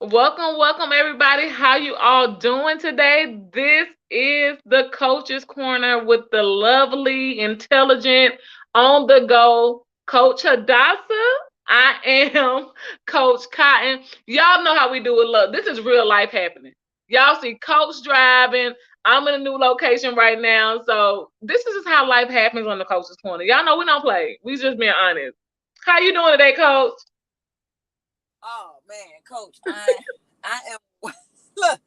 Welcome everybody. How you all doing today? This is the Coach's Corner with the lovely, intelligent, on the go Coach Hadassah. I am Coach Cotton. Y'all know how we do it. Look, this is real life happening. Y'all see Coach driving. I'm in a new location right now. So this is just how life happens on the Coach's Corner. Y'all know we don't play. We just being honest. How you doing today, Coach? Oh man, Coach, I am look,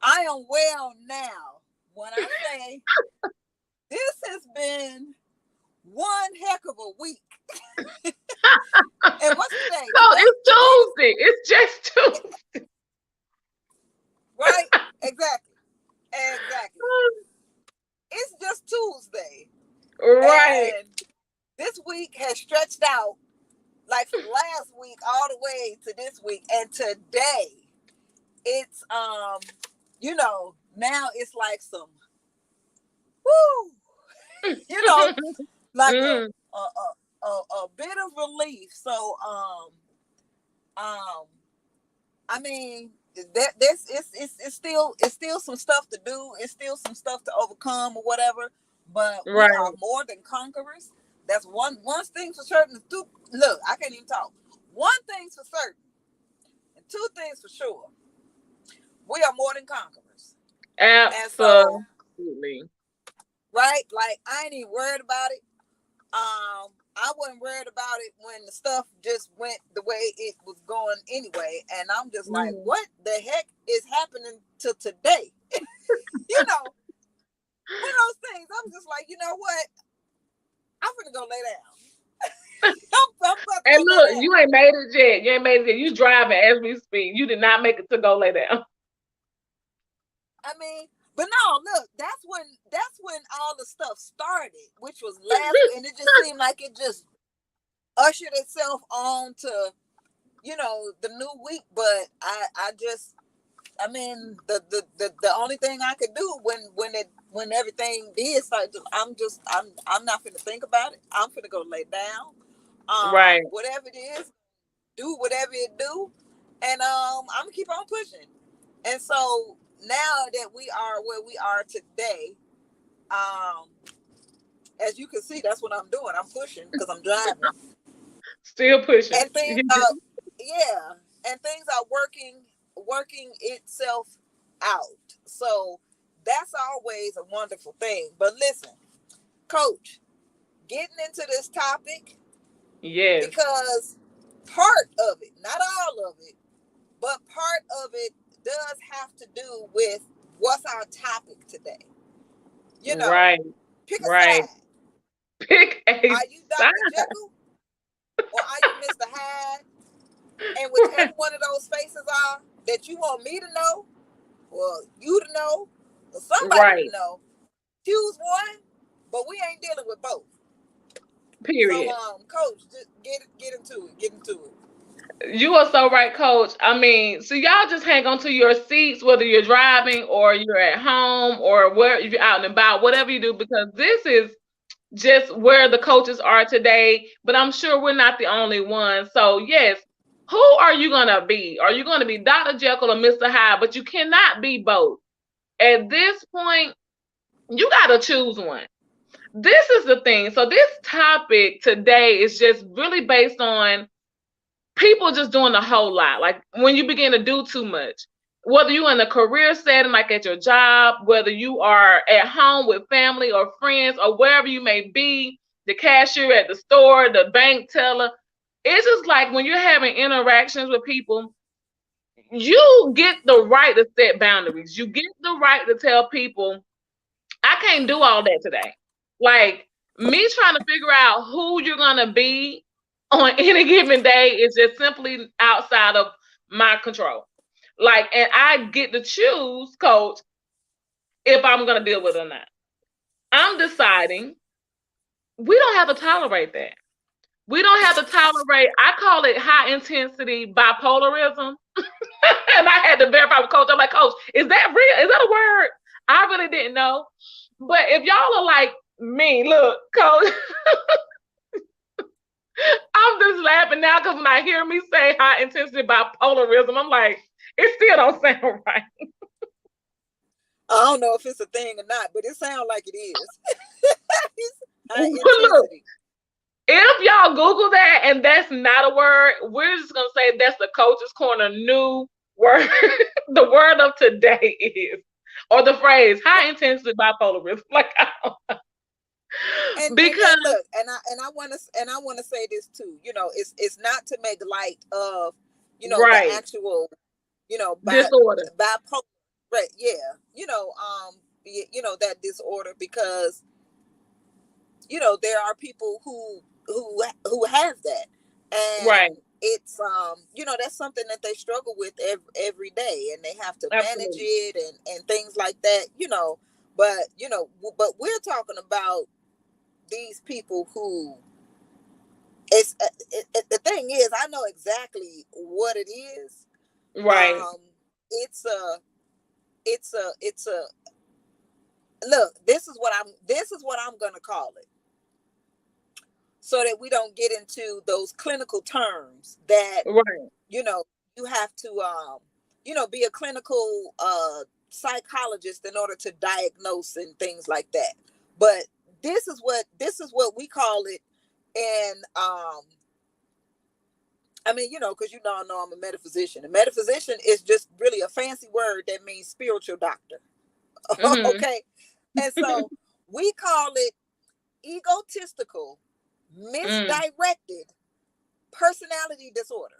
I am well now. When I say this has been one heck of a week. And what's today? No, it's Tuesday. It's just Tuesday. Right? Exactly. Exactly. It's just Tuesday. Right. And this week has stretched out like from last week all the way to this week. And today it's now it's like some woo, like Mm. a bit of relief. So um I mean that this it's still some stuff to do. It's still some stuff to overcome or whatever. But we Right. are more than conquerors. That's one thing for certain. Two, look, I can't even talk. One thing's for certain, and two things for sure. We are more than conquerors. And so, Absolutely. right, like I ain't even worried about it. I wasn't worried about it when the stuff just went the way it was going anyway. And I'm just like, Mhm. what the heck is happening to today? you know, one of those things. I'm just like, you know what? I'm gonna go lay down. I'm about to And go lay look, down. you ain't made it yet. You ain't made it yet. You driving as we speak. You did not make it to go lay down. I mean, but no, look, that's when all the stuff started, which was last week, and it just seemed like it just ushered itself on to the new week. But I mean, the only thing I could do when everything did start, I'm not gonna think about it. I'm gonna go lay down. Right. Whatever it is, do whatever it do, and I'm gonna keep on pushing. And so now that we are where we are today, um, as you can see, that's what I'm doing. I'm pushing because I'm driving, Still pushing. and things are yeah, and things are working itself out. So that's always a wonderful thing. But listen, Coach, getting into this topic Yes. because part of it, not all of it, but part of it does have to do with what's our topic today. You know, Right. pick a Right. side. Pick a Are you side. Dr. Jekyll or are you Mr. Hyde? And whichever one of those faces are that you want me to know, or you to know, or somebody to Right. know, choose one. But we ain't dealing with both. So, Period. Coach, just get into it. Get into it. You are so right, Coach. I mean, so y'all just hang on to your seats, whether you're driving or you're at home or where if you're out and about, whatever you do, because this is just where the coaches are today. But I'm sure we're not the only ones. So yes, who are you gonna be? Are you gonna be Dr. Jekyll or Mr. Hyde? But you cannot be both. At this point, you gotta choose one. This is the thing. So this topic today is just really based on people just doing a whole lot. Like when you begin to do too much, whether you're in a career setting, like at your job, whether you are at home with family or friends or wherever you may be, the cashier at the store, the bank teller. It's just like when you're having interactions with people, you get the right to set boundaries. You get the right to tell people, I can't do all that today. Like me trying to figure out who you're gonna be on any given day is just simply outside of my control. Like, and I get to choose, coach, if I'm gonna deal with it or not. I'm deciding we don't have to tolerate that. We don't have to tolerate, I call it high intensity bipolarism. And I had to verify with coach. I'm like, coach, is that real? Is that a word? I really didn't know. But if y'all are like me, look, coach, I'm just laughing now because when I hear me say high intensity bipolarism, I'm like, It still don't sound right. I don't know if it's a thing or not, but it sounds like it is. It's high Look, intensity. if y'all Google that and that's not a word, we're just gonna say that's the Coach's Corner new word. The word of today is, or the phrase, high intensity bipolarism. Like, And because look, and I want to say this too. It's not to make light of, the right actual, disorder. bipolar. Right? Yeah. That disorder, because there are people who have that, Right, and it's that's something that they struggle with every day, and they have to manage absolutely. it, and things like that. But but we're talking about these people who, the thing is, I know exactly what it is. Right, um it's a look, this is what I'm gonna call it, so that we don't get into those clinical terms that right. you know you have to be a clinical psychologist in order to diagnose and things like that. But this is what we call it. And I mean, because I know I'm a metaphysician. A metaphysician is just really a fancy word that means spiritual doctor. Hmm. Okay. And so we call it egotistical, Mm, misdirected personality disorder.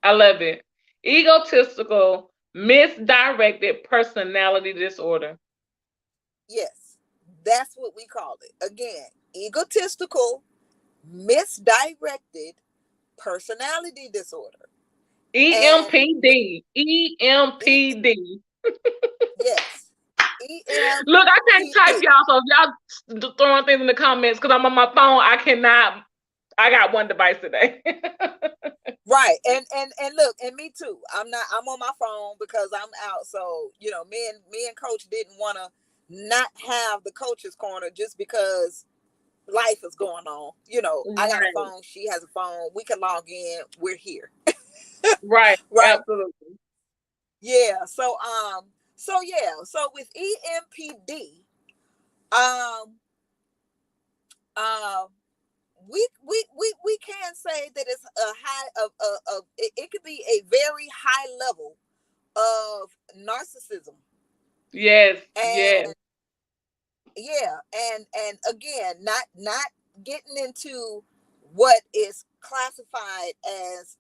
I love it. Egotistical, misdirected personality disorder. Yes, that's what we call it. Again, egotistical, misdirected personality disorder. And with EMPD. E, EMPD. yes, Look, I can't type EMPD. y'all, so if y'all throwing things in the comments because I'm on my phone, I cannot. I got one device today. Right. And look, and me too. I'm on my phone because I'm out. So, me and coach didn't want to not have the coach's corner just because life is going on. I got a Right, phone, she has a phone. We can log in. We're here. right, Right? absolutely. Yeah. So with EMPD, um um we can say that it's a high of it could be a very high level of narcissism. Yes, yes, And yeah, and again, not getting into what is classified as,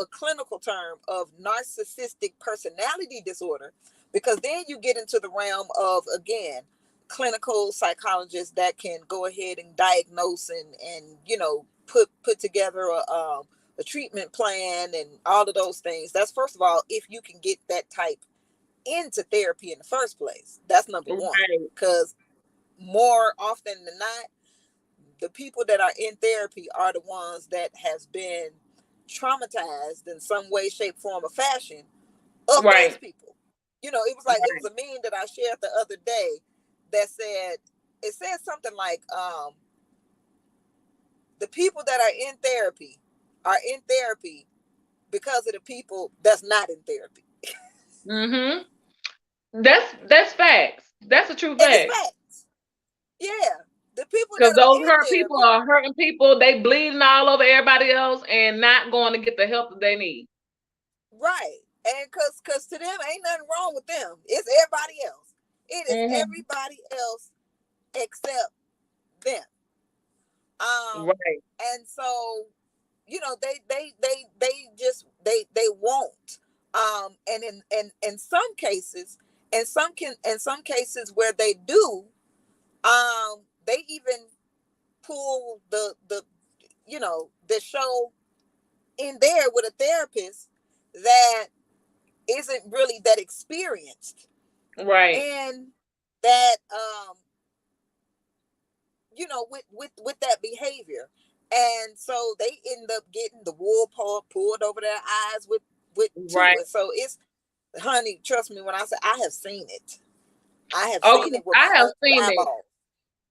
a clinical term of narcissistic personality disorder, because then you get into the realm of, again, clinical psychologists that can go ahead and diagnose and put together a treatment plan and all of those things. That's, first of all, if you can get that type into therapy in the first place. That's number one. right, Because more often than not, the people that are in therapy are the ones that has been traumatized in some way, shape, form, or fashion of those right, people. It was a meme that I shared the other day that said something like, the people that are in therapy because of the people that's not in therapy. right. That's facts. That's a true And it's fact. facts. Yeah. The people Because that are those in hurt people therapy. are hurting people. They bleeding all over everybody else and not going to get the help that they need. Right. And cause to them ain't nothing wrong with them. It's everybody else. It is Hmm. everybody else except them. Right, And so, they won't. And in some cases, in some cases where they do, they even pull the show in there with a therapist that isn't really that experienced right, in that, with that behavior. And so they end up getting the wool pulled over their eyes with two. right. And so it's, honey, trust me when I say I have seen it. I have Okay, seen it with my I have own seen it. eyeballs.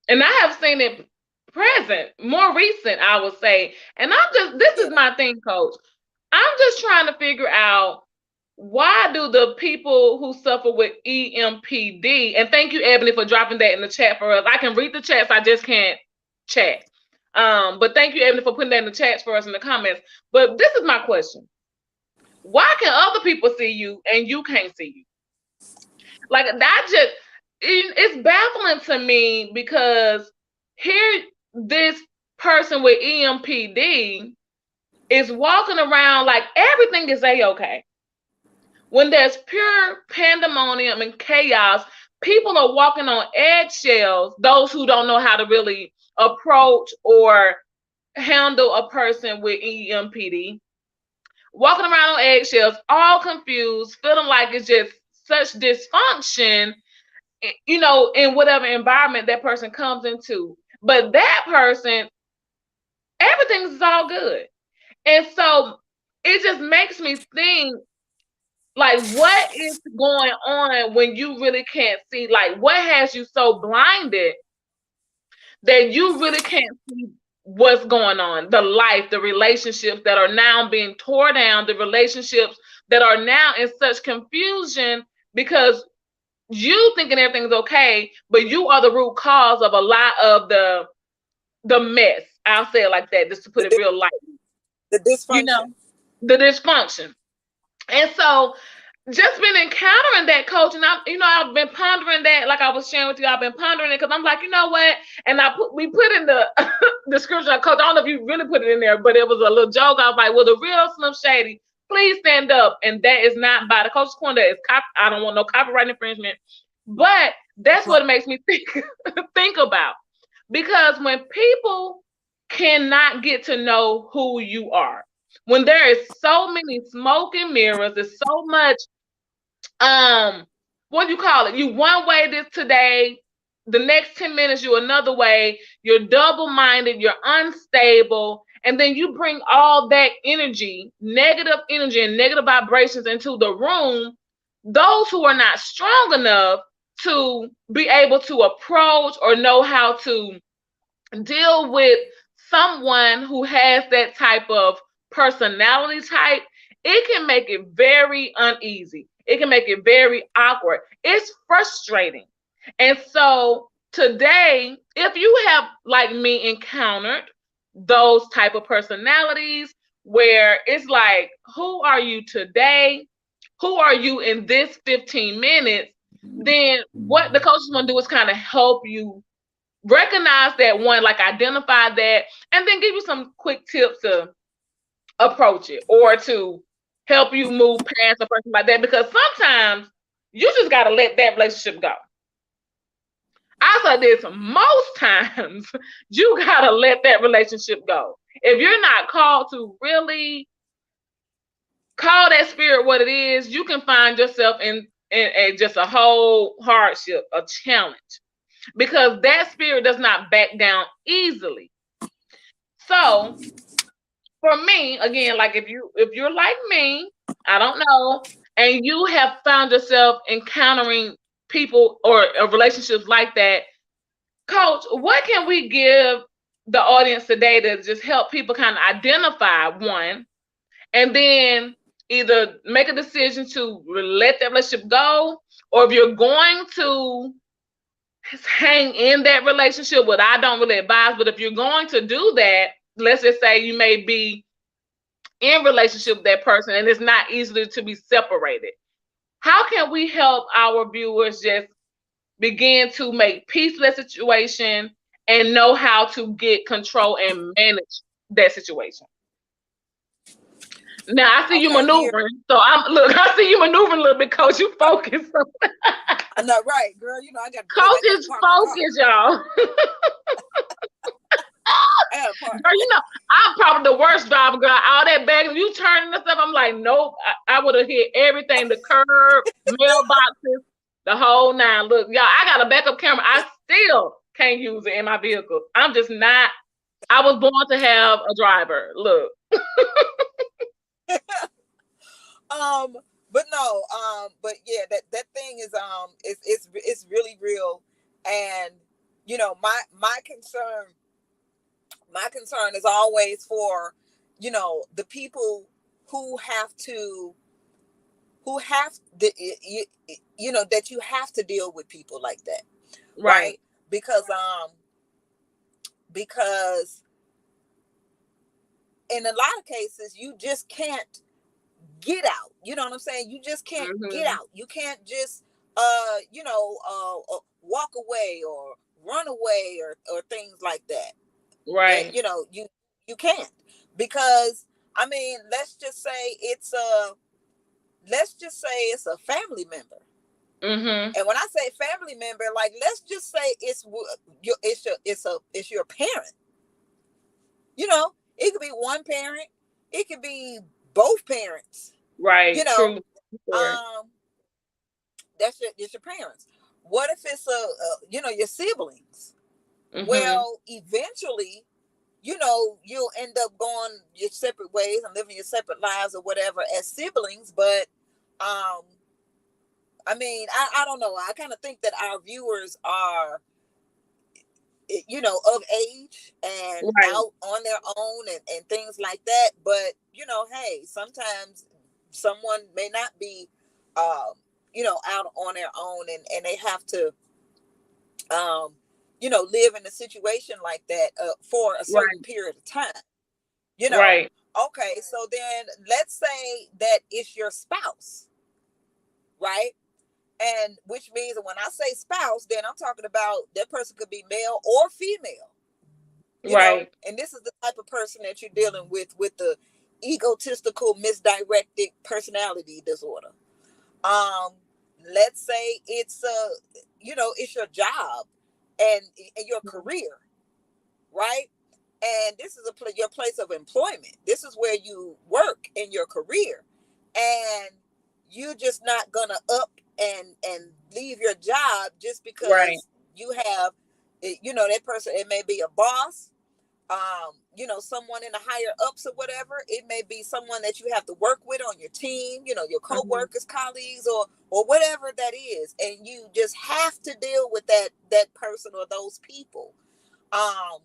And I have seen it present, more recent, I would say. And this is Yeah. my thing, coach. I'm just trying to figure out. why do the people who suffer with EMPD, and thank you, Ebony, for dropping that in the chat for us. I can read the chats, I just can't chat. But thank you, Ebony, for putting that in the chats for us in the comments. But this is my question. Why can other people see you and you can't see you? Like that just it's baffling to me because here this person with EMPD is walking around like everything is a-okay. When there's pure pandemonium and chaos, people are walking on eggshells, those who don't know how to really approach or handle a person with EMPD, walking around on eggshells, all confused, feeling like it's just such dysfunction, in whatever environment that person comes into. But that person, everything is all good. And so it just makes me think, like, what is going on when you really can't see? Like, what has you so blinded that you really can't see what's going on? The life, the relationships that are now being tore down, the relationships that are now in such confusion because you thinking everything's okay, but you are the root cause of a lot of the mess. I'll say it like that, just to put it real light. The dysfunction. The dysfunction. And so just been encountering that, coach, and I've been pondering that, like I was sharing with you. I've been pondering it because I'm like, you know what? And we put in the description, coach. I don't know if you really put it in there, but it was a little joke. I was like, well, the real Slim Shady, please stand up. And that is not by the Coach's Corner. That is I don't want no copyright infringement. But that's what it makes me think about. Because when people cannot get to know who you are, when there is so many smoke and mirrors, there's so much what do you call it? You one way this today, the next 10 minutes you another way, you're double-minded, you're unstable, and then you bring all that energy and negative vibrations into the room. Those who are not strong enough to be able to approach or know how to deal with someone who has that type of personality type, it can make it very uneasy. It can make it very awkward. It's frustrating. And so today, if you have, like me, encountered those type of personalities where it's like, who are you today? Who are you in this 15 minutes? Then what the coaches want to do is kind of help you recognize that, one, like identify that, and then give you some quick tips to approach it or to help you move past a person like that, because sometimes you just got to let that relationship go. I said this, most times you got to let that relationship go. If you're not called to really call that spirit what it is, you can find yourself in just a whole hardship, a challenge, because that spirit does not back down easily. So for me, again, like if you're like me, I don't know, and you have found yourself encountering people or relationships like that, coach, what can we give the audience today to just help people kind of identify, one, and then either make a decision to let that relationship go, or if you're going to hang in that relationship, what I don't really advise, but if you're going to do that, let's just say you may be in relationship with that person and it's not easily to be separated. How can we help our viewers just begin to make peace with that situation and know how to get control and manage that situation? Now I see you maneuvering, so I see you maneuvering a little bit, coach. You focus. I know, right, girl. You know I got coach is focus, y'all. Girl, I'm probably the worst driver, girl. All that bagging, you turning and stuff, I'm like, nope. I would have hit everything, the curb, mailboxes, the whole nine. Look, y'all, I got a backup camera. I still can't use it in my vehicle. I'm just not. I was born to have a driver. Look. But no, but yeah, that thing is it's really real, and my concern is always for the people who have to who have the, you know, that you have to deal with people like that, Right. right? Because because in a lot of cases you just can't get out. You know what I'm saying? You just can't get Mhm. out. You can't just you know, walk away or run away or things like that. That, Right. you know, you can't, because I mean, let's just say it's a family member. Mhm. And when I say family member, like, let's just say it's your parent. You know, it could be one parent, it could be both parents. You Right. know, True. Story. um, it's your parents. What if it's you know, your siblings? Mhm. Well, eventually, you know, you'll end up going your separate ways and living your separate lives or whatever as siblings. But um, I mean, I don't know. I kind of think that our viewers are, you know, of age and Right. out on their own and things like that. But, you know, hey, sometimes someone may not be, um, you know, out on their own, and they have to, um, you know, live in a situation like that for a certain Right. period of time. You know, Right. okay, so then let's say that it's your spouse, right? And which means that when I say spouse, then I'm talking about that person could be male or female, you know, Right. and this is the type of person that you're dealing with the egotistical, misdirected personality disorder. Um, let's say it's you know, it's your job and your career, right? And this is your place of employment. This is where you work in your career, and you're just not gonna up and leave your job just Right. because you have, you know, that person. It may be a boss, you know, someone in the higher ups or whatever. It may be someone that you have to work with on your team, you know, your Mhm. co-workers, colleagues, or whatever that is, and you just have to deal with that person or those people. Um,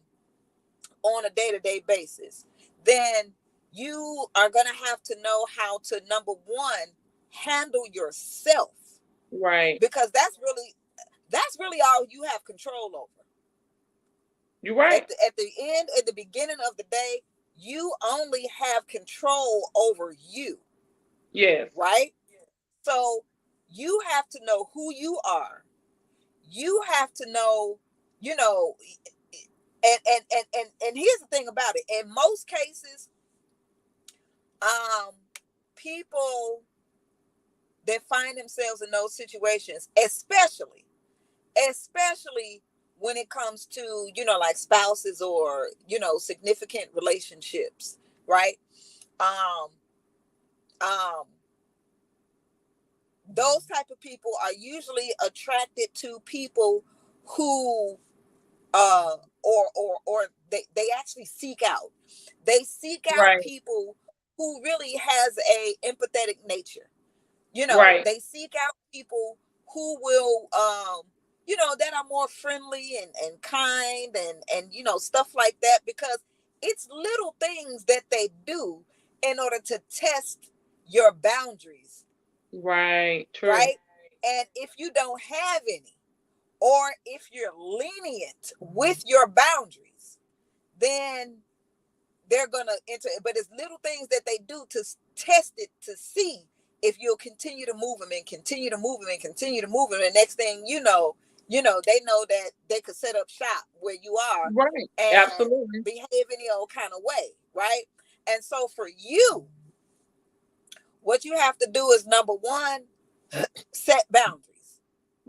on a day-to-day basis, then you are going to have to know how to, number one, handle yourself, Right. because that's really all you have control over. You're At right. the end, at the beginning of the day, you only have control over you, Yes. right? So you have to know who you are. You have to know, you know, and here's the thing about it. In most cases, um people that find themselves in those situations, especially when it comes to, you know, like spouses or, you know, significant relationships, right? um um those type of people are usually attracted to people who or they actually seek out, they seek out Right. people who really has a empathetic nature. You know, Right. they seek out people who will, you know, that are more friendly and kind and, you know, stuff like that, because it's little things that they do in order to test your boundaries, Right. True. right? And if you don't have any, or if you're lenient with your boundaries, then they're gonna enter. But it's little things that they do to test it, to see if you'll continue to move them and continue to move them and continue to move them. And next thing you know, they know that they could set up shop where you are Right. and Absolutely. behave any old kind of way, right? And so for you, what you have to do is, number one, set boundaries,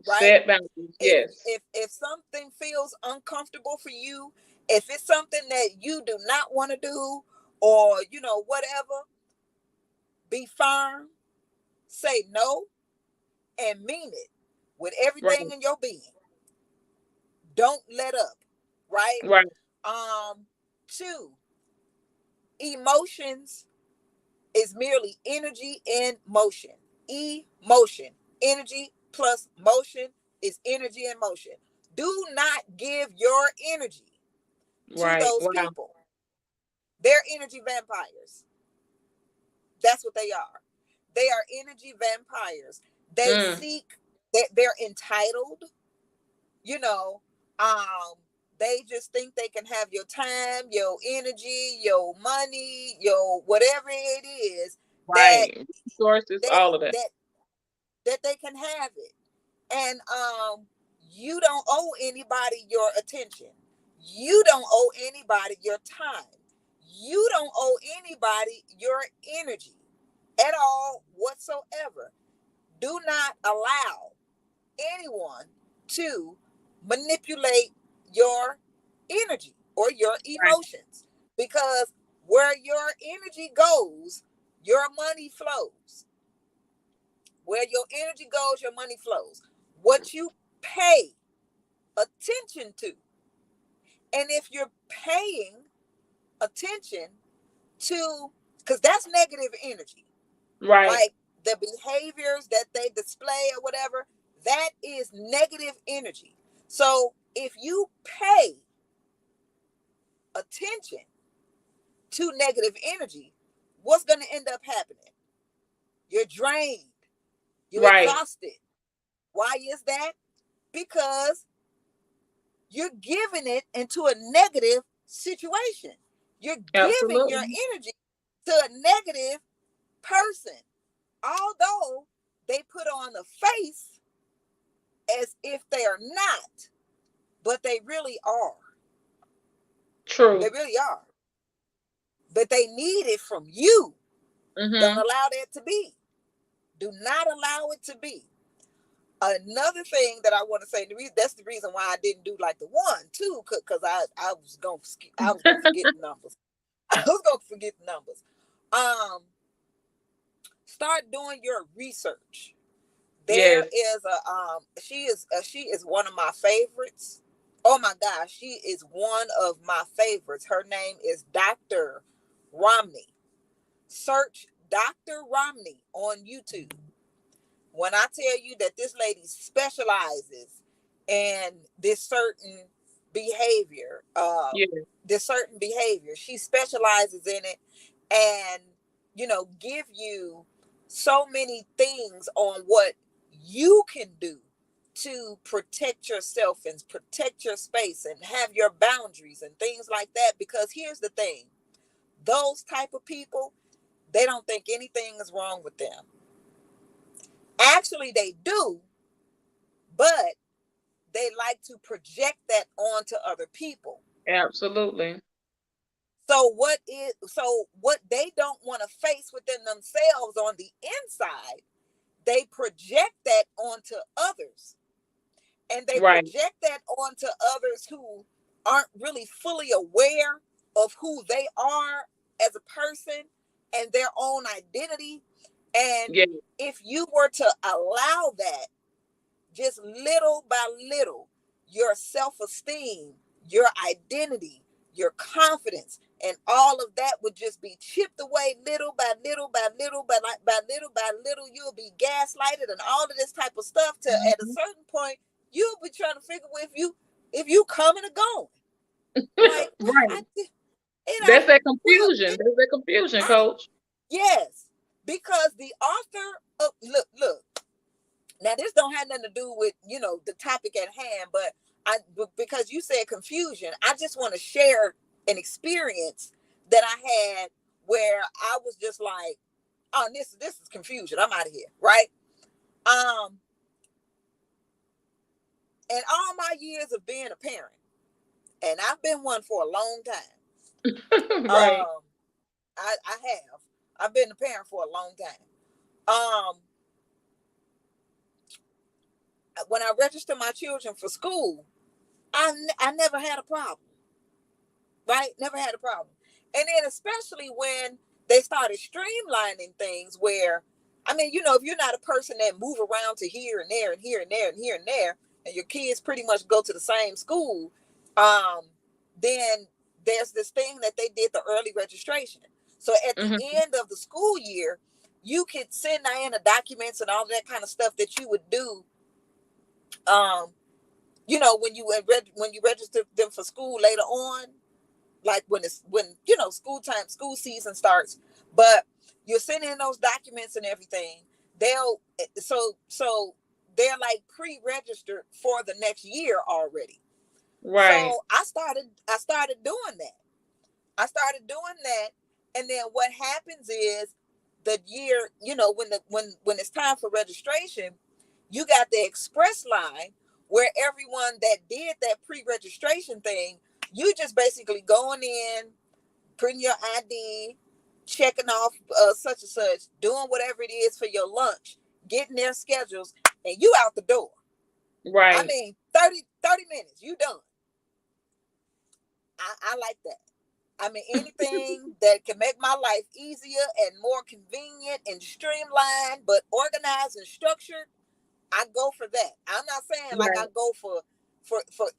right? Set boundaries. if Yes. if something feels uncomfortable for you, if it's something that you do not want to do, or, you know, whatever, be firm, say no, and mean it with everything Right. in your being. Don't let up, right? Right. Two, emotions is merely energy in motion. Emotion, energy plus motion is energy in motion. Do not give your energy to Right. those Wow. people. They're energy vampires. That's what they are. They are energy vampires. They Mm. seek that they're entitled, you know, um, they just think they can have your time, your energy, your money, your whatever it is that Right. Resources, that all of that. that that they can have it. And you don't owe anybody your attention. You don't owe anybody your time. You don't owe anybody your energy at all whatsoever. Do not allow anyone to manipulate your energy or your Right. emotions, because where your energy goes, your money flows. Where your energy goes, your money flows. What you pay attention to. And if you're paying attention to, because that's negative energy, Right. like the behaviors that they display or whatever, that is negative energy. So if you pay attention to negative energy, what's going to end up happening? You're drained, you're Right. exhausted. Why is that? Because you're giving it into a negative situation. You're giving your Absolutely. energy to a negative person, although they put on a face as if they are not, but they really are. They True. really are. But they need it from you. Don't Mm-hmm. allow that to be. Do not allow it to be. Another thing that I want to say, that's the reason why I didn't do like the one, too, because I was gonna forget the numbers. I was gonna forget the numbers. Um, Start doing your research. There Yes. is she is one of my favorites. Oh my gosh, she is one of my favorites. Her name is Dr. Romney. Search Dr. Romney on YouTube. When I tell you that this lady specializes in behavior, Yes. this certain behavior, she specializes in it, and give you so many things on what you can do to protect yourself and protect your space and have your boundaries and things like that. Because here's the thing, those type of people, they don't think anything is wrong with them. Actually, they do, but they like to project that onto other people. Absolutely. So what they don't want to face within themselves on the inside, they project that onto others. And they Right. project that onto others who aren't really fully aware of who they are as a person and their own identity. And Yes. if you were to allow that, just little by little, your self-esteem, your identity, your confidence, and all of that would just be chipped away little by little by little by little by little. You'll be gaslighted and all of this type of stuff, to at a Mhm. certain point you'll be trying to figure if you coming or going. Like, what Right. you know That's that well confusion. That's that confusion, I, coach. yes, because the author of, look, now this don't have nothing to do with the topic at hand, but because you said confusion, I just want to share an experience that I had where I was just like, oh, this is confusion. I'm out of here, right? Um, and all my years of being a parent, and I've been one for a long time. Right. I have. I've been a parent for a long time. Um, when I registered my children for school, I never had a problem. Right? Never had a problem. And then especially when they started streamlining things where, I mean, if you're not a person that move around to here and there and here and there and here and there, and your kids pretty much go to the same school, um, then there's this thing that they did, the early registration. So at the Hmm. end of the school year, you could send in the documents and all that kind of stuff that you would do, um, when you register them for school later on, like when school season starts. But You're sending in those documents and everything. They'll so they're like pre-registered for the next year already. Right. So I started doing that. I started doing that, and then what happens is the year, when it's time for registration, you got the express line where everyone that did that pre-registration thing, you just basically going in, putting your ID, checking off such and such, doing whatever it is for your lunch, getting their schedules, and you out the door. I Right. mean, 30 minutes, you done. I like that. I mean, anything that can make my life easier and more convenient and streamlined, but organized and structured, I go for that. I'm not saying like I Right. go for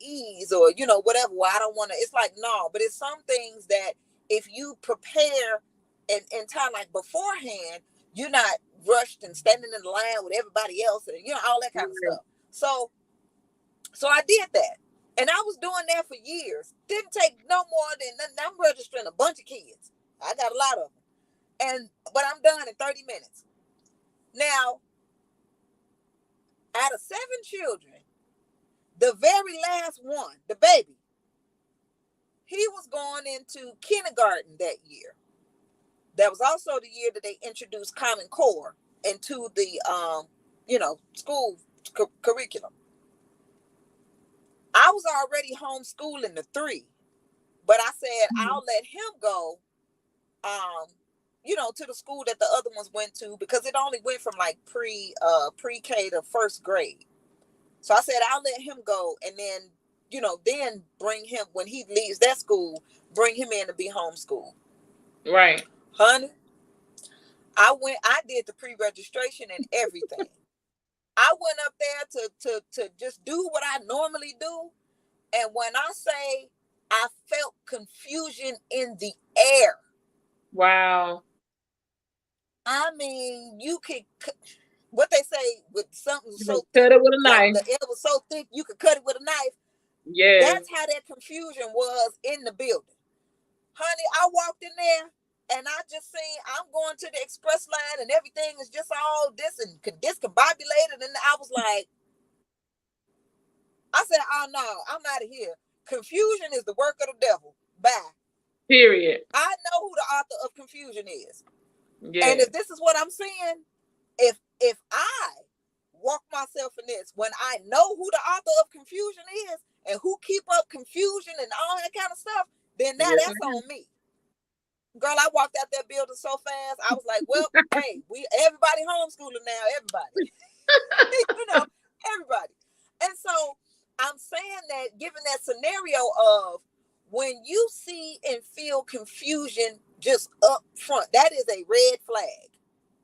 ease or whatever. Well, I don't want to. It's like no, but it's some things that if you prepare in time like beforehand, you're not rushed and standing in the line with everybody else and all that kind of Right. stuff. So I did that. And I was doing that for years. Didn't take no more than I'm registering a bunch of kids. I got a lot of them. But I'm done in 30 minutes. Now, out of 7 children, the very last one, the baby, he was going into kindergarten that year. That was also the year that they introduced Common Core into the school curriculum. I was already homeschooling the 3, but I said I'll let him go, to the school that the other ones went to because it only went from like pre-K to first grade. So I said I'll let him go, and then bring him when he leaves that school, bring him in to be homeschooled. Right. Honey, I did the pre-registration and everything. I went up there to just do what I normally do. And when I say I felt confusion in the air. Wow. I mean, you could, what they say, with something You know, so thick, cut it with a like knife. the air was so thick, you could cut it with a knife. Yes. That's how that confusion was in the building. Honey, I walked in there and I just seen I'm going to the express line and everything is just all discombobulated. And I was like, I said, oh no, I'm out of here. Confusion is the work of the devil. Bye. Period. I know who the author of confusion is. And Yes. if this is what I'm saying, if I walk myself in this, when I know who the author of confusion is and who keep up confusion and all that kind of stuff, then now Yes, that's ma'am. on me. Girl, I walked out that building so fast. I was like, well, hey, everybody homeschooling now, everybody. Everybody. And so I'm saying that, given that scenario of when you see and feel confusion just up front, that is a red flag.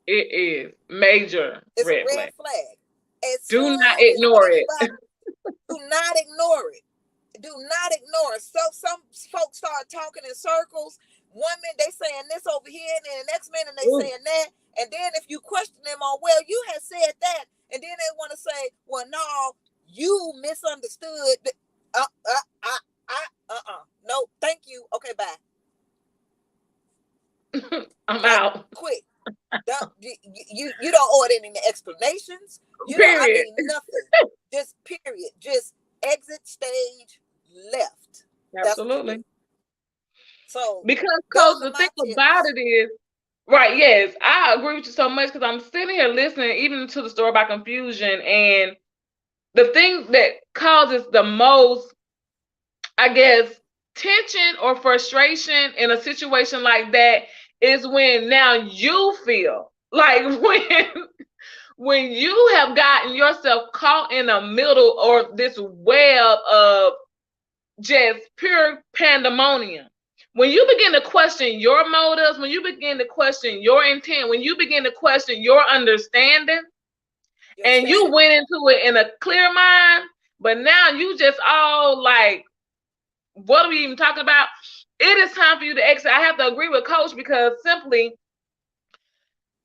It is major It's a red red flag. flag. As Do soon not as ignore it. anybody, do not ignore it. Do not ignore it. So some folks start talking in circles. One minute they saying this over here, and then the next minute they Ooh. saying that. And then if you question them on, well, you had said that, and then they want to say, well, no, you misunderstood. No, thank you. Okay, bye. I'm Like, out. quick. You don't owe it any explanations. I Period. mean, nothing. Just period. Just exit stage left. That's what you do. Absolutely. So Because, those Coach, are the my thing about tips. it is, right, yes, I agree with you so much because I'm sitting here listening even to the story about confusion. And the thing that causes the most, I guess, tension or frustration in a situation like that is when now you feel like when you have gotten yourself caught in the middle or this web of just pure pandemonium. When you begin to question your motives, when you begin to question your intent, when you begin to question your understanding, Your and you sanity. went into it in a clear mind, but now you just all like, what are we even talking about? It is time for you to exit. I have to agree with Coach because simply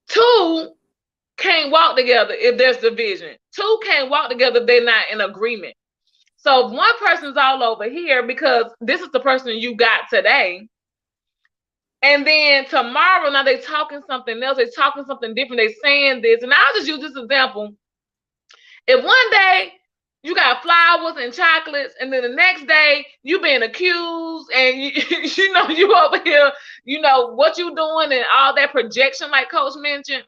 two can't walk together if there's division. Two can't walk together if they're not in agreement. So if one person's all over here because this is the person you got today, And then tomorrow, now they talking something else. They talking something different. They saying this. And I'll just use this example. If one day you got flowers and chocolates, and then the next day you being accused, and you know you over here, you know what you doing, and all that projection, like Coach mentioned,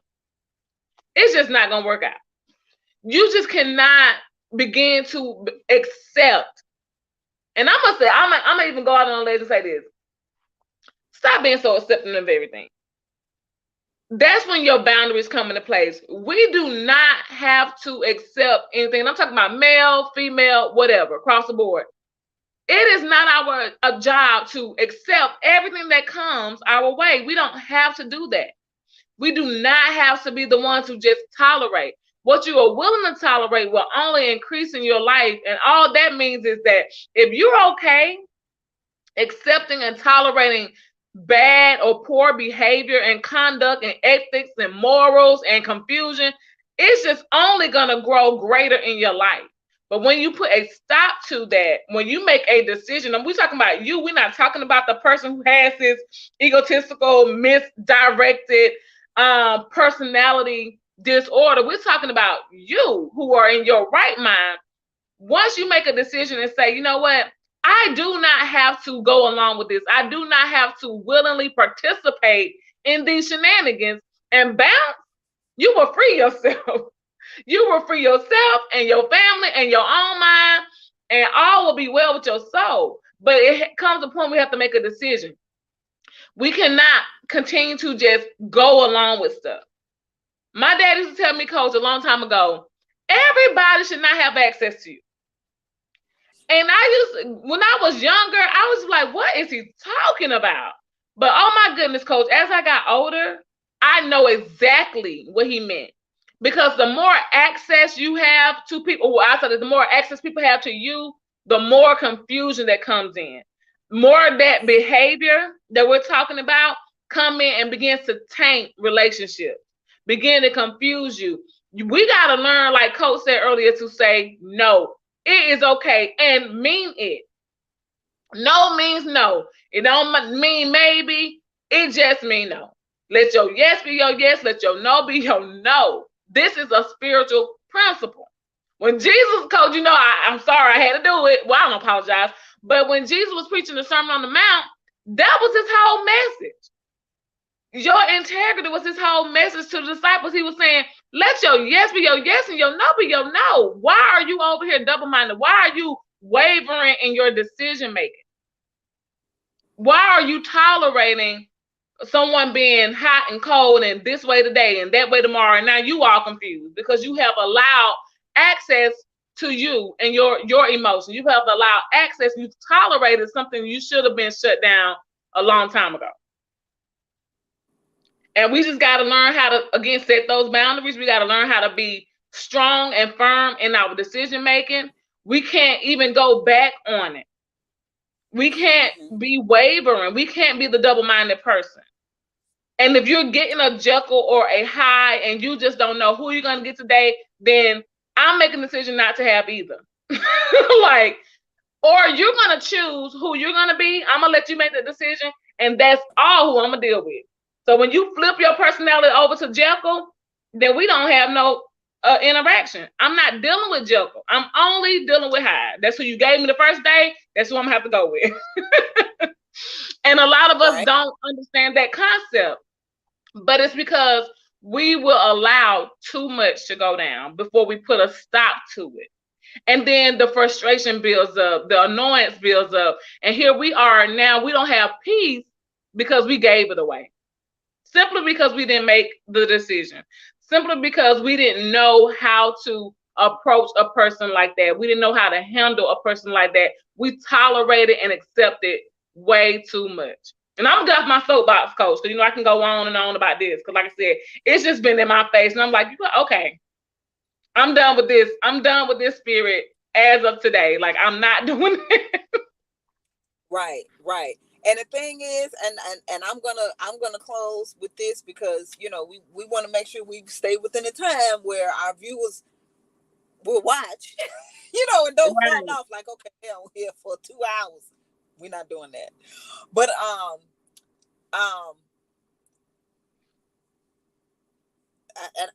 it's just not gonna work out. You just cannot begin to accept. And I'm gonna say, I'm gonna even go out on a ledge and say this: stop being so accepting of everything. That's when your boundaries come into place. We do not have to accept anything. I'm talking about male, female, whatever, across the board. It is not our a job to accept everything that comes our way. We don't have to do that. We do not have to be the ones who just tolerate. What you are willing to tolerate will only increase in your life. And all that means is that if you're okay accepting and tolerating bad or poor behavior and conduct and ethics and morals and confusion, it's just only going to grow greater in your life. But when you put a stop to that, when you make a decision, and we're talking about you, we're not talking about the person who has this egotistical, misdirected personality disorder. We're talking about you who are in your right mind. Once you make a decision and say, you know what, I do not have to go along with this. I do not have to willingly participate in these shenanigans and bounce, you will free yourself. You will free yourself and your family and your own mind, and all will be well with your soul. But it comes a point we have to make a decision. We cannot continue to just go along with stuff. My dad used to tell me, Coach, a long time ago, everybody should not have access to you. And when I was younger, I was like, what is he talking about? But oh my goodness, Coach, as I got older, I know exactly what he meant. Because the more access you have to people, well, I said that the more access people have to you, the more confusion that comes in. More of that behavior that we're talking about come in and begins to taint relationships, begin to confuse you. We got to learn, like Coach said earlier, to say no. It is okay and mean it. No means no. It don't mean maybe. It just means no. Let your yes be your yes. Let your no be your no. This is a spiritual principle. When Jesus, Coach, you know, I'm sorry I had to do it. Well, I don't apologize. But when Jesus was preaching the Sermon on the Mount, that was his whole message. Your integrity was his whole message to the disciples. He was saying, let your yes be your yes and your no be your no. Why are you over here double-minded? Why are you wavering in your decision making? Why are you tolerating someone being hot and cold and this way today and that way tomorrow? And now you are confused because you have allowed access to you and your emotions. You have allowed access. You've tolerated something you should have been shut down a long time ago. And we just got to learn how to, again, set those boundaries. We got to learn how to be strong and firm in our decision making. We can't even go back on it. We can't be wavering. We can't be the double-minded person. And if you're getting a Jekyll or a Hyde and you just don't know who you're going to get today, then I'm making a decision not to have either. Or you're going to choose who you're going to be. I'm going to let you make the decision, and that's all who I'm going to deal with. So when you flip your personality over to Jekyll, then we don't have no interaction. I'm not dealing with Jekyll. I'm only dealing with Hyde. That's who you gave me the first day. That's who I'm going to have to go with. And a lot of us don't understand that concept. But it's because we will allow too much to go down before we put a stop to it. And then the frustration builds up. The annoyance builds up. And here we are now. We don't have peace because we gave it away. Simply because we didn't make the decision. Simply because we didn't know how to approach a person like that. We didn't know how to handle a person like that. We tolerated and accepted way too much. And I'm gonna get off my soapbox, Coach, because you know I can go on and on about this. Because like I said, it's just been in my face. And I'm like, okay, I'm done with this. I'm done with this spirit as of today. Like, I'm not doing it. Right. And the thing is, and I'm gonna close with this because we want to make sure we stay within the time where our viewers will watch, and don't fall off like, okay, I'm here for 2 hours. We're not doing that. But Um,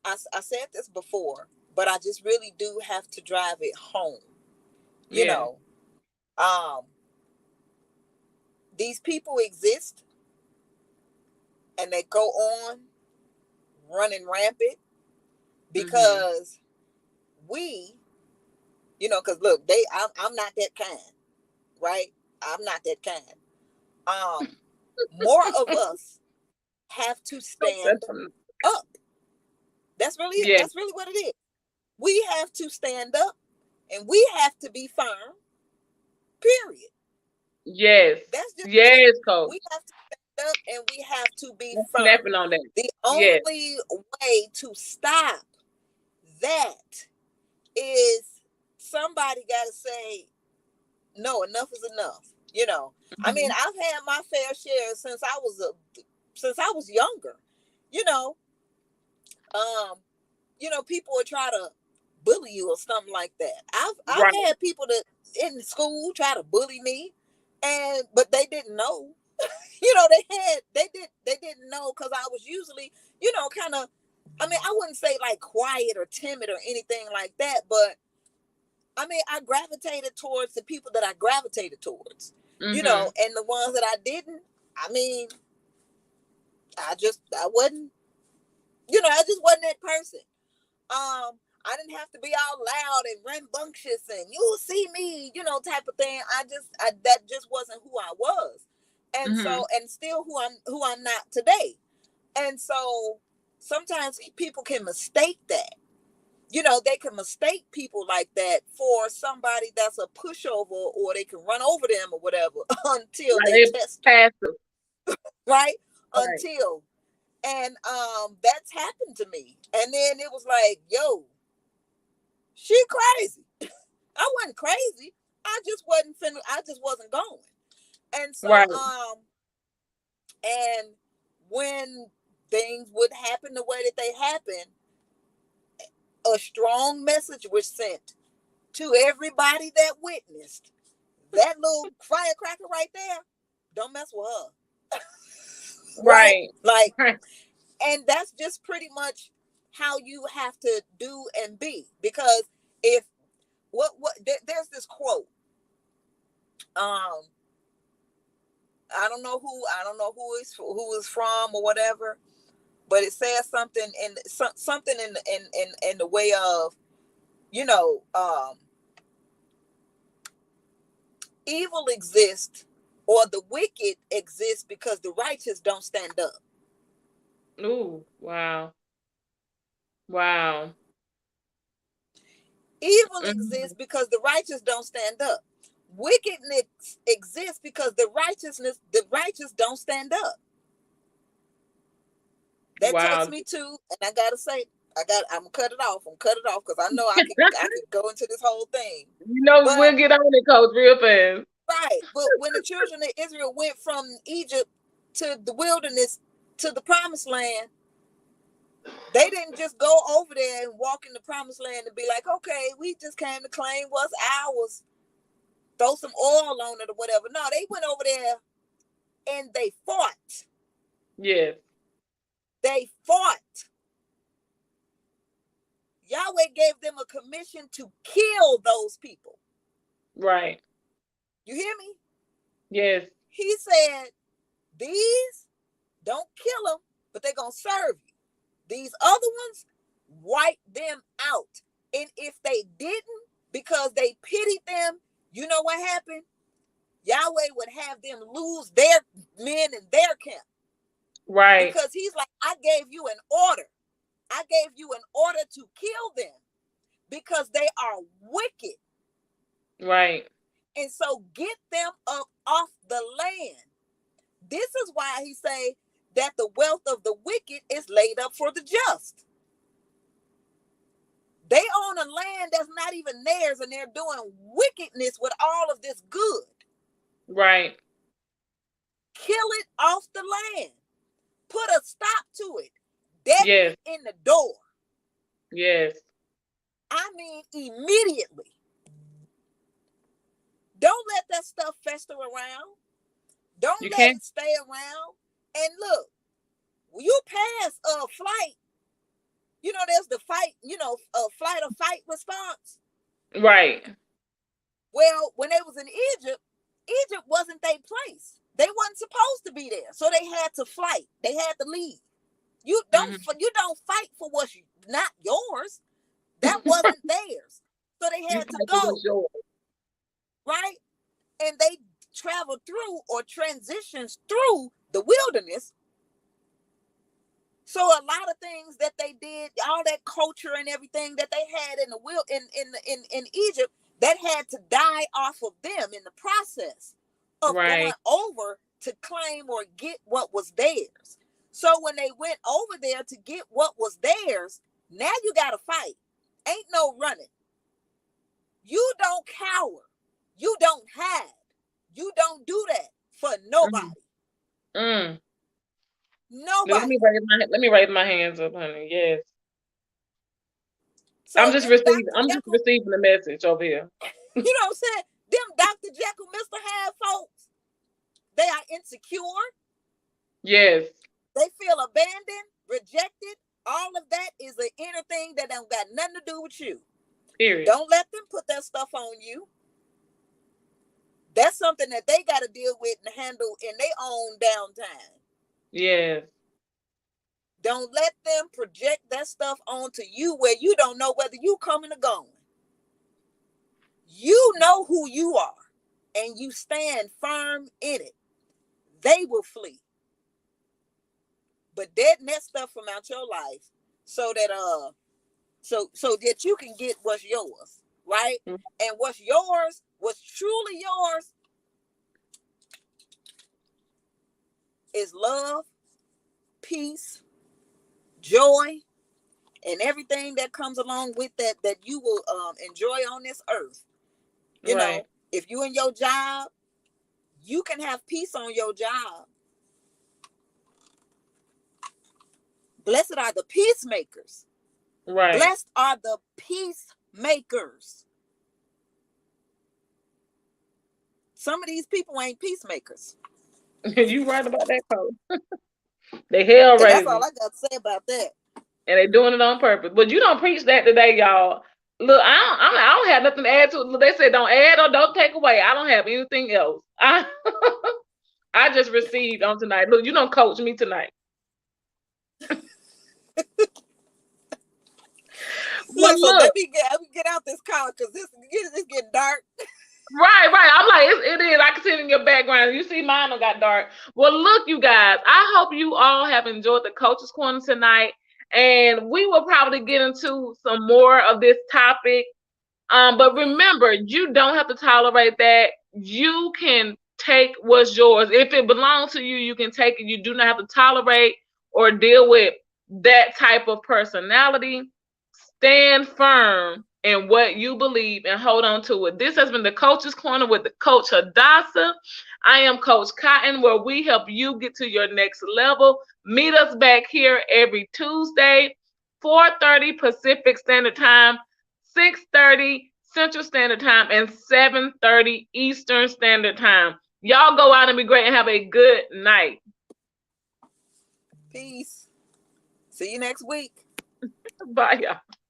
I said this before, but I just really do have to drive it home. You Yeah. know, um, these people exist and they go on running rampant Mhm. because we, because look, I'm not that kind, right? I'm not that kind. Um, More of us have to stand up. Yes. That's really what it is. We have to stand up and we have to be firm. Period. Yes. That's just it. Yes, coach. We have to stand up and we have to be I'm firm. snapping on that. The Yes. only way to stop that is somebody got to say, no, enough is enough. I mean, Mhm. I've had my fair share since I was younger. You know, um, people would try to bully you or something like that. I've Right. had people that in school try to bully me, but they didn't know. They didn't know because I was usually, kind of. I mean, I wouldn't say like quiet or timid or anything like that, but I mean, I gravitated towards the people that I gravitated towards, Mhm. and the ones that I didn't. I mean, I wasn't, I just wasn't that person. I didn't have to be all loud and rambunctious and you'll see me, type of thing. That just wasn't who I was. And so, Mhm. and still who I'm not today. And so sometimes people can mistake that. They can mistake people like that for somebody that's a pushover, or they can run over them or whatever until Like they they test them, passive. right? Right. Until and that's happened to me. And then it was like, yo, she crazy. I wasn't crazy. I just wasn't going. And so Right. and when things would happen the way that they happen, a strong message was sent to everybody that witnessed that little firecracker right there. Don't mess with her. Right? Right. Like, Right. and that's just pretty much how you have to do and be. Because if there's this quote. Um, I don't know who is from or whatever, but it says something in something in the way of, you know, um, evil exists or the wicked exist because the righteous don't stand up. Ooh. Wow. Wow. Evil exists Mhm. because the righteous don't stand up. Wickedness exists because the righteous don't stand up. That takes Wow. me to, and I gotta say, I'm gonna cut it off. I'm cut it off because I know I could go into this whole thing. You know But we'll get on it, coach, real fast. right, but when the children of Israel went from Egypt to the wilderness to the promised land, they didn't just go over there and walk in the promised land and be like, okay, we just came to claim what's ours, throw some oil on it or whatever. No, they went over there and they fought. Yes. They fought. Yahweh gave them a commission to kill those people. Right. You hear me? Yes. He said, these don't kill them, but they're going to serve you. These other ones, wipe them out. And if they didn't, because they pitied them, you know what happened? Yahweh would have them lose their men in their camp. Right. Because he's like, I gave you an order. I gave you an order to kill them because they are wicked. Right. And so get them up off the land. This is why he say that the wealth of the wicked is laid up for the just. They own a land that's not even theirs, and they're doing wickedness with all of this good. Right. Kill it off the land. Put a stop to it. Deaden Yes. it in the door. Yes. I mean, immediately. Don't let that stuff fester around. Don't You let can't. it stay around. And look, when you pass a flight, there's the fight, flight or fight response. Right. Well, when they was in Egypt wasn't their place. They wasn't supposed to be there, so they had to flight. They had to leave. You don't fight for what's not yours. That wasn't theirs, so they You had to fight for what's go, yours. right? And they traveled through or transitions through the wilderness. So a lot of things that they did, all that culture and everything that they had in the in Egypt, that had to die off of them in the process of going Right. over to claim or get what was theirs. So when they went over there to get what was theirs, now you got to fight. Ain't no running. You don't cower. You don't hide. You don't do that for nobody. Mm. Let Nobody. me raise my hands up, honey. Yes. So them I'm just Dr. receiving the message over here. You know what I'm saying? Them Dr. Jekyll, Mr. Hyde folks, they are insecure. Yes. They feel abandoned, rejected. All of that is an inner thing that don't got nothing to do with you. Period. Don't let them put that stuff on you. That's something that they got to deal with and handle in their own downtime. Yes. Don't let them project that stuff onto you where you don't know whether you coming or going. You know who you are and you stand firm in it. They will flee. But deaden that stuff from out your life so that so that you can get what's yours, right? Mm. And what's yours, what's truly yours, is love, peace, joy, and everything that comes along with that you will enjoy on this earth. You Right. know, if you in your job, you can have peace on your job. Blessed are the peacemakers. Right. Blessed are the peacemakers. Some of these people ain't peacemakers. You right about that, Coach. They hell And that's all raising. I got to say about that. And they doing it on purpose. But you don't preach that today, y'all. Look, I don't have nothing to add to it. Look, they said don't add or don't take away. I don't have anything else. I just received on tonight. Look, you don't coach me tonight. But Look, so look, let me get out this car because this is getting dark. right. I'm like, it is. I can see it in your background. You see mine got dark. Well, look, you guys, I hope you all have enjoyed the Coach's Corner tonight. And we will probably get into some more of this topic. But remember, you don't have to tolerate that. You can take what's yours. If it belongs to you, you can take it. You do not have to tolerate or deal with that type of personality. Stand firm in what you believe and hold on to it. This has been the Coach's Corner with the Coach Hadassah. I am Coach Cotton, where we help you get to your next level. Meet us back here every Tuesday, 4:30 Pacific Standard Time, 6:30 Central Standard Time, and 7:30 Eastern Standard Time. Y'all go out and be great and have a good night. Peace. See you next week. Bye, y'all.